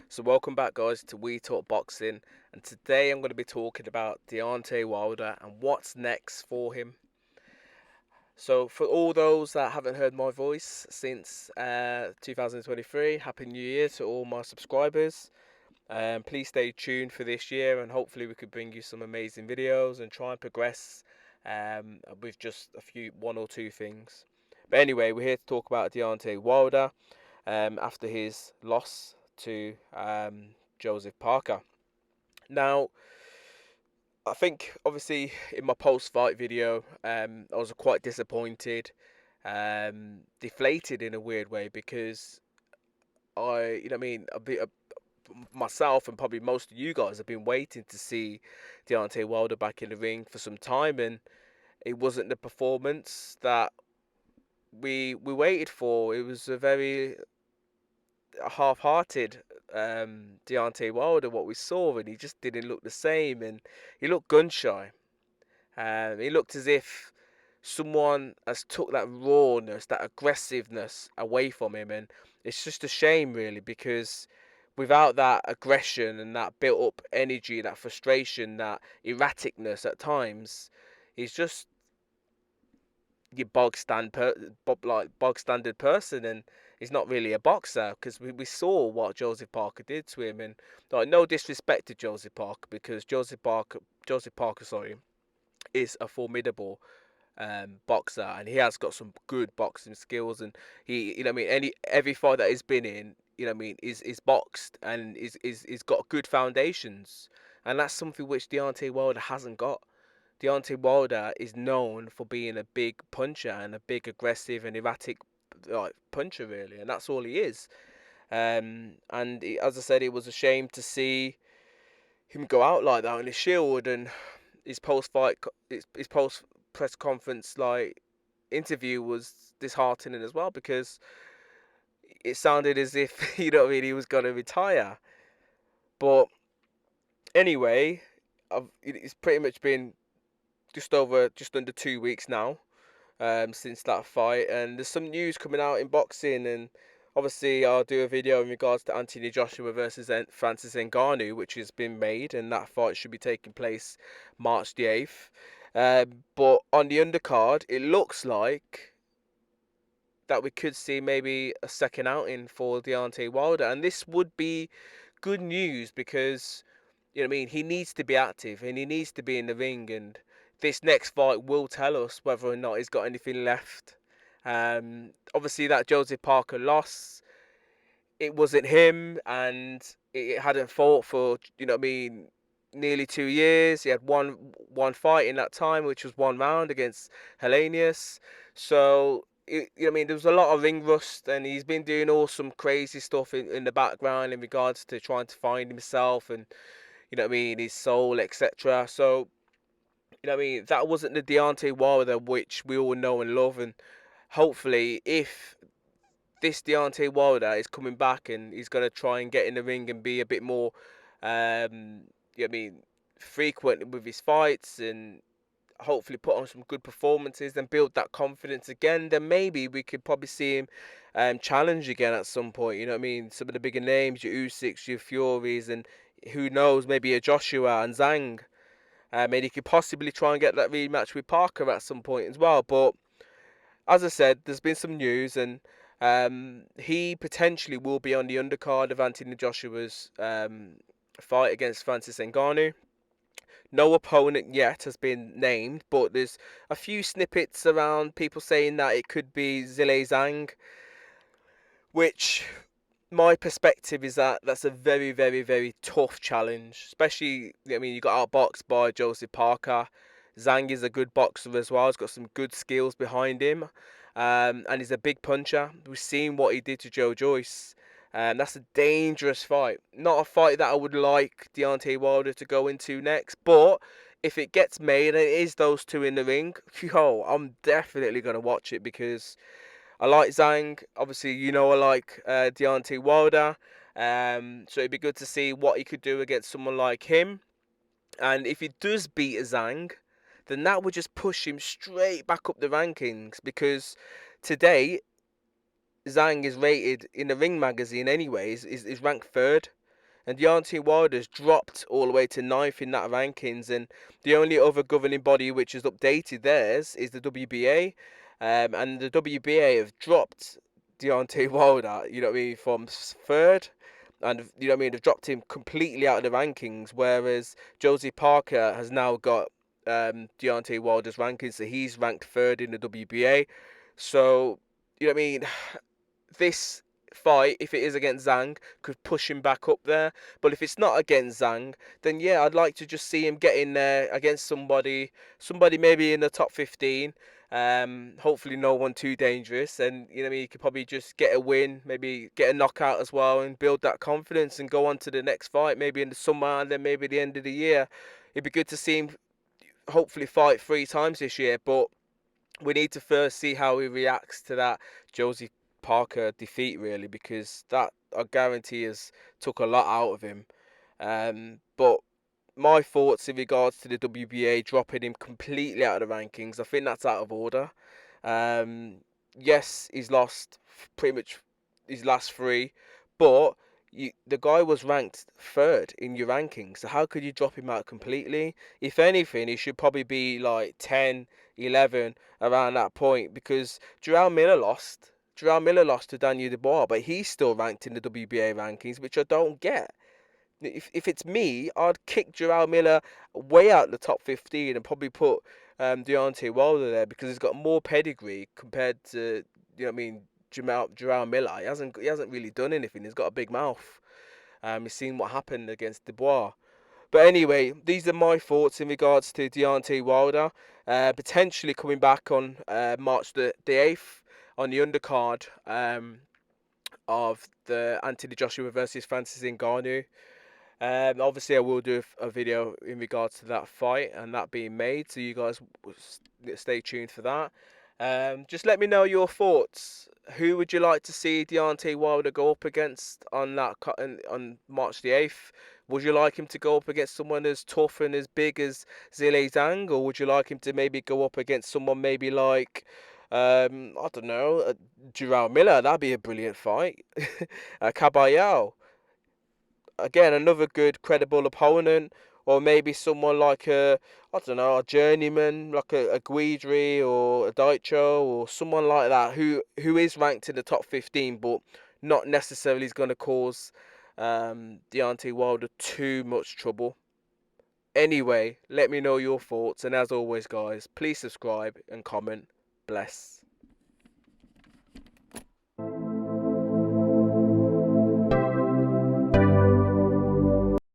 So welcome back guys to We Talk Boxing, and today I'm going to be talking about Deontay Wilder and what's next for him. So for all those that haven't heard my voice since 2023, Happy New Year to all my subscribers. Please stay tuned for this year, and hopefully we could bring you some amazing videos and try and progress with just one or two things. But anyway, we're here to talk about Deontay Wilder after his loss to Joseph Parker. Now, I think obviously in my post-fight video, I was quite disappointed, deflated in a weird way because myself and probably most of you guys have been waiting to see Deontay Wilder back in the ring for some time, and it wasn't the performance that we waited for. It was a very half-hearted Deontay Wilder what we saw, and he just didn't look the same, and he looked gun shy. He looked as if someone has took that rawness, that aggressiveness away from him, and it's just a shame really, because without that aggression and that built up energy, that frustration, that erraticness at times, he's just your bog standard person, and he's not really a boxer, because we saw what Joseph Parker did to him. And like, no disrespect to Joseph Parker, because Joseph Parker, sorry, is a formidable boxer, and he has got some good boxing skills, and he, every fight that he's been in, is boxed and is got good foundations, and that's something which Deontay Wilder hasn't got. Deontay Wilder is known for being a big puncher and a big aggressive and erratic like puncher really, and that's all he is. As I said, it was a shame to see him go out like that on his shield, and his post press conference like interview was disheartening as well, because it sounded as if he was gonna retire. But anyway, it's pretty much been just under 2 weeks now since that fight, and there's some news coming out in boxing, and obviously I'll do a video in regards to Anthony Joshua versus Francis Ngannou, which has been made, and that fight should be taking place March the 8th. But on the undercard, it looks like that we could see maybe a second outing for Deontay Wilder, and this would be good news because he needs to be active and he needs to be in the ring, and this next fight will tell us whether or not he's got anything left. Obviously, that Joseph Parker loss, it wasn't him, and it hadn't fought for nearly 2 years. He had one fight in that time, which was one round against Hellenius. So there was a lot of ring rust, and he's been doing all some crazy stuff in the background in regards to trying to find himself and his soul, etc. So that wasn't the Deontay Wilder which we all know and love, and hopefully if this Deontay Wilder is coming back and he's going to try and get in the ring and be a bit more frequent with his fights, and hopefully put on some good performances and build that confidence again, then maybe we could probably see him challenge again at some point. Some of the bigger names, your Usyks, your Furies, and who knows, maybe a Joshua and Zhang. And he could possibly try and get that rematch with Parker at some point as well. But as I said, there's been some news, and he potentially will be on the undercard of Anthony Joshua's fight against Francis Ngannou. No opponent yet has been named, but there's a few snippets around people saying that it could be Zhilei Zhang, which my perspective is that that's a very, very, very tough challenge. Especially, you got outboxed by Joseph Parker. Zhang is a good boxer as well. He's got some good skills behind him, and he's a big puncher. We've seen what he did to Joe Joyce. That's a dangerous fight. Not a fight that I would like Deontay Wilder to go into next, but if it gets made and it is those two in the ring, I'm definitely going to watch it, because I like Zhang. Obviously, I like Deontay Wilder. So it'd be good to see what he could do against someone like him. And if he does beat Zhang, then that would just push him straight back up the rankings, because today Zhang is rated in the Ring magazine anyways, is ranked third. and Deontay Wilder's dropped all the way to ninth in that rankings, and the only other governing body which has updated theirs is the WBA, and the WBA have dropped Deontay Wilder, you know what I mean, from third, and you know what I mean, they've dropped him completely out of the rankings, whereas Josie Parker has now got Deontay Wilder's rankings, so he's ranked third in the WBA. So you know what I mean, this fight, if it is against Zhang, could push him back up there. But if it's not against Zhang, then yeah, I'd like to just see him get in there against somebody maybe in the top 15. Hopefully no one too dangerous, and you know what I mean, he could probably just get a win, maybe get a knockout as well, and build that confidence and go on to the next fight, maybe in the summer and then maybe the end of the year. It'd be good to see him hopefully fight 3 times this year, but we need to first see how he reacts to that Josie Parker defeat, really, because that, I guarantee, has took a lot out of him. But my thoughts in regards to the WBA dropping him completely out of the rankings, I think that's out of order. Yes, he's lost pretty much his last 3, but the guy was ranked third in your rankings, so how could you drop him out completely? If anything, he should probably be like 10, 11, around that point, because Jarrell Miller lost. Jarrell Miller lost to Daniel Dubois, but he's still ranked in the WBA rankings, which I don't get. If it's me, I'd kick Jarrell Miller way out the top 15 and probably put Deontay Wilder there, because he's got more pedigree compared to, you know what I mean, Jarrell Miller. He hasn't really done anything. He's got a big mouth. He's seen what happened against Dubois. But anyway, these are my thoughts in regards to Deontay Wilder potentially coming back on March the 8th on the undercard of the Anthony Joshua versus Francis Ngannou. Obviously, I will do a video in regards to that fight and that being made, so you guys stay tuned for that. Just let me know your thoughts. Who would you like to see Deontay Wilder go up against on March the 8th? Would you like him to go up against someone as tough and as big as Zhilei Zhang, or would you like him to maybe go up against someone maybe like, I don't know, Jarrell Miller? That'd be a brilliant fight. Caballero, again, another good, credible opponent, or maybe someone like I don't know, a journeyman like a Guidry or a Daicho or someone like that who is ranked in the top 15, but not necessarily is going to cause Deontay Wilder too much trouble. Anyway, let me know your thoughts, and as always, guys, please subscribe and comment. Bless.